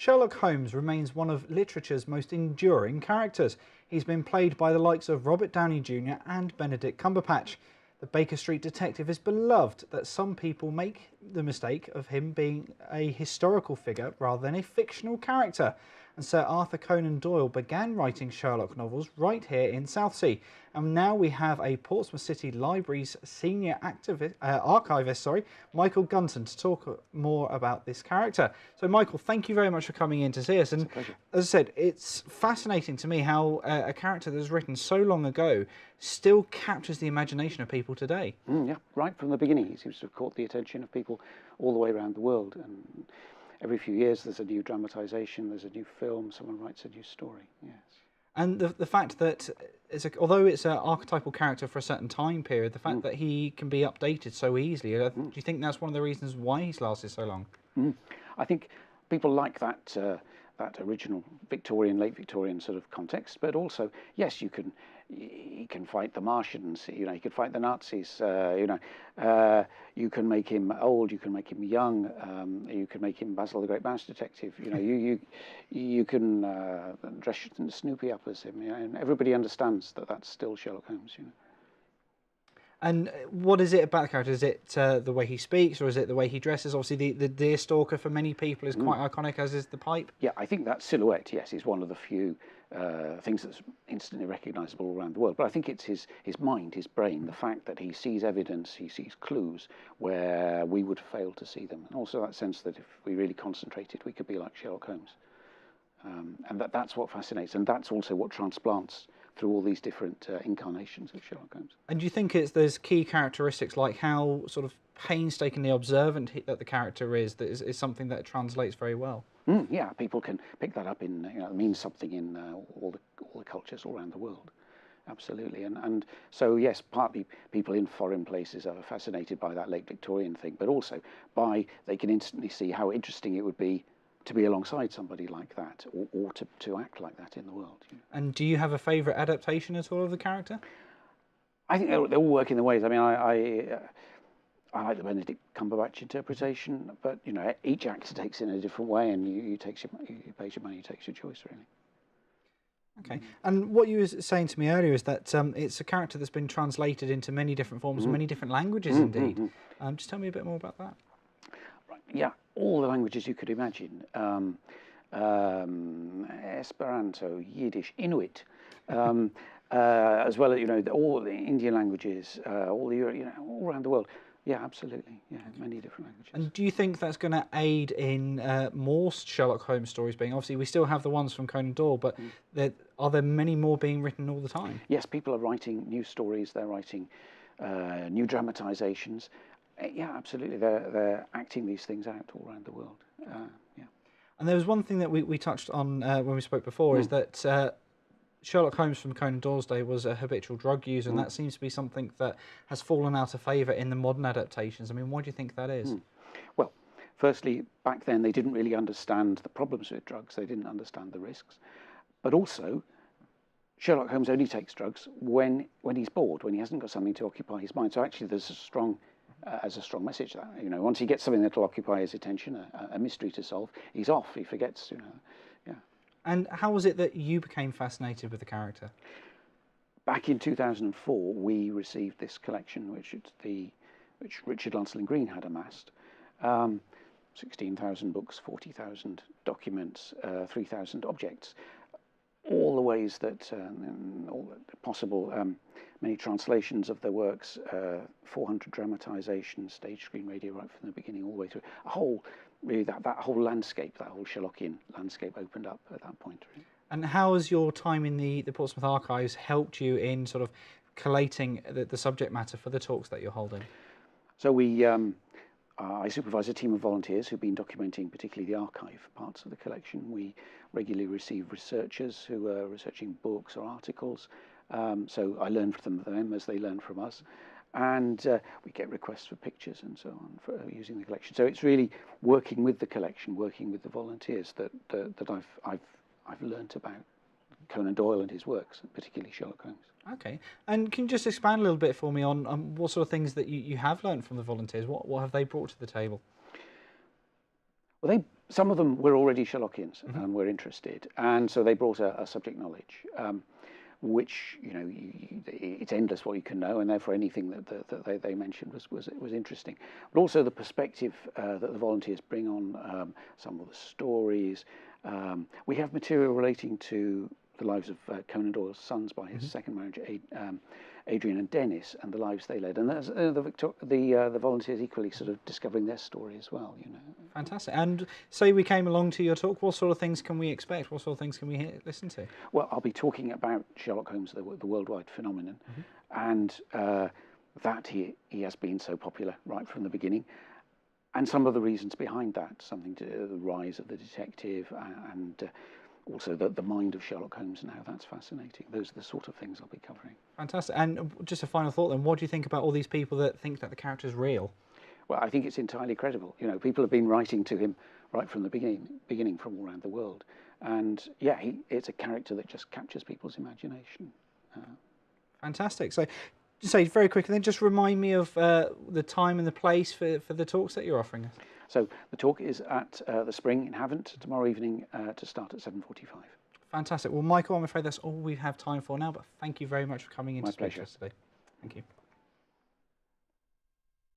Sherlock Holmes remains one of literature's most enduring characters. He's been played by the likes of Robert Downey Jr. and Benedict Cumberbatch. The Baker Street detective is beloved that some people make the mistake of him being a historical figure rather than a fictional character. And Sir Arthur Conan Doyle began writing Sherlock novels right here in Southsea. And now we have a Portsmouth City Library's senior archivist, Michael Gunton, to talk more about this character. So, Michael, thank you very much for coming in to see us. And as I said, it's fascinating to me how a character that was written so long ago still captures the imagination of people today. Yeah, right from the beginning, he seems to have caught the attention of people all the way around the world. And every few years there's a new dramatisation, there's a new film, someone writes a new story, yes. And the fact that, although it's an archetypal character for a certain time period, the fact that he can be updated so easily, do you think that's one of the reasons why he's lasted so long? I think people like that original Victorian, late Victorian sort of context, but also, yes, he can fight the Martians, he could fight the Nazis, you can make him old, you can make him young, you can make him Basil the Great Mouse Detective, you can dress Snoopy up as him, and everybody understands that that's still Sherlock Holmes, And what is it about the character? Is it the way he speaks, or is it the way he dresses? Obviously, the deer stalker for many people is quite iconic, as is the pipe. Yeah, I think that silhouette, yes, is one of the few things that's instantly recognisable all around the world. But I think it's his mind, his brain, the fact that he sees evidence, he sees clues where we would fail to see them. And also that sense that if we really concentrated, we could be like Sherlock Holmes. And that's what fascinates, and that's also what transplants through all these different incarnations of Sherlock Holmes. And do you think there's key characteristics like how sort of painstakingly observant that the character is that is something that translates very well? Yeah, people can pick that up in, it means something in all the cultures all around the world. Absolutely, and so yes, partly people in foreign places are fascinated by that late Victorian thing, but also they can instantly see how interesting it would be to be alongside somebody like that, or to act like that in the world. And do you have a favourite adaptation at all of the character? I think they all work in the ways. I mean, I like the Benedict Cumberbatch interpretation, but each actor takes it in a different way, and you pay your money, you take your choice, really. Okay, and what you were saying to me earlier is that it's a character that's been translated into many different forms and many different languages, indeed. Just tell me a bit more about that. Right. Yeah, all the languages you could imagine. Esperanto, Yiddish, Inuit, as well as all the Indian languages, all around the world. Yeah, absolutely. Yeah, many different languages. And do you think that's going to aid in more Sherlock Holmes stories being? Obviously, we still have the ones from Conan Doyle, but are there many more being written all the time? Yes, people are writing new stories. They're writing new dramatisations. Yeah, absolutely. They're acting these things out all around the world. Yeah. And there was one thing that we touched on when we spoke before, is that Sherlock Holmes from Conan Doyle's day was a habitual drug user, and that seems to be something that has fallen out of favour in the modern adaptations. I mean, why do you think that is? Well, firstly, back then they didn't really understand the problems with drugs. They didn't understand the risks. But also, Sherlock Holmes only takes drugs when he's bored, when he hasn't got something to occupy his mind. So actually there's a strong message that, once he gets something that will occupy his attention, a mystery to solve, he's off, he forgets, yeah. And how was it that you became fascinated with the character? Back in 2004, we received this collection, which Richard Lancelin Green had amassed. 16,000 books, 40,000 documents, 3,000 objects. All the ways that, all the possible, many translations of their works, 400 dramatisations, stage, screen, radio, right from the beginning all the way through. That whole landscape, that whole Sherlockian landscape opened up at that point. Really. And how has your time in the Portsmouth Archives helped you in sort of collating the subject matter for the talks that you're holding? So I supervise a team of volunteers who've been documenting particularly the archive parts of the collection. We regularly receive researchers who are researching books or articles. So I learn from them as they learn from us. And we get requests for pictures and so on for using the collection. So it's really working with the collection, working with the volunteers that I've learnt about Conan Doyle and his works, particularly Sherlock Holmes. Okay, and can you just expand a little bit for me on what sort of things that you have learnt from the volunteers? What have they brought to the table? Well, some of them were already Sherlockians and were interested, and so they brought a subject knowledge, which it's endless what you can know, and therefore anything that they mentioned was interesting. But also the perspective that the volunteers bring on some of the stories. We have material relating to the lives of Conan Doyle's sons by his second marriage, Adrian and Dennis, and the lives they led, and the volunteers equally sort of discovering their story as well. Fantastic. And say we came along to your talk, what sort of things can we expect? What sort of things can we listen to? Well, I'll be talking about Sherlock Holmes, the worldwide phenomenon, and that he has been so popular right from the beginning, and some of the reasons behind that, something to the rise of the detective and also the mind of Sherlock Holmes and how that's fascinating. Those are the sort of things I'll be covering. Fantastic. And just a final thought then, what do you think about all these people that think that the character's real? Well, I think it's entirely credible. People have been writing to him right from the beginning from all around the world. And yeah, it's a character that just captures people's imagination. Fantastic. So, say very quickly then, just remind me of the time and the place for the talks that you're offering us. So the talk is at the Spring in Havant tomorrow evening to start at 7:45. Fantastic. Well, Michael, I'm afraid that's all we have time for now, but thank you very much for coming in to speak to us today. Thank you.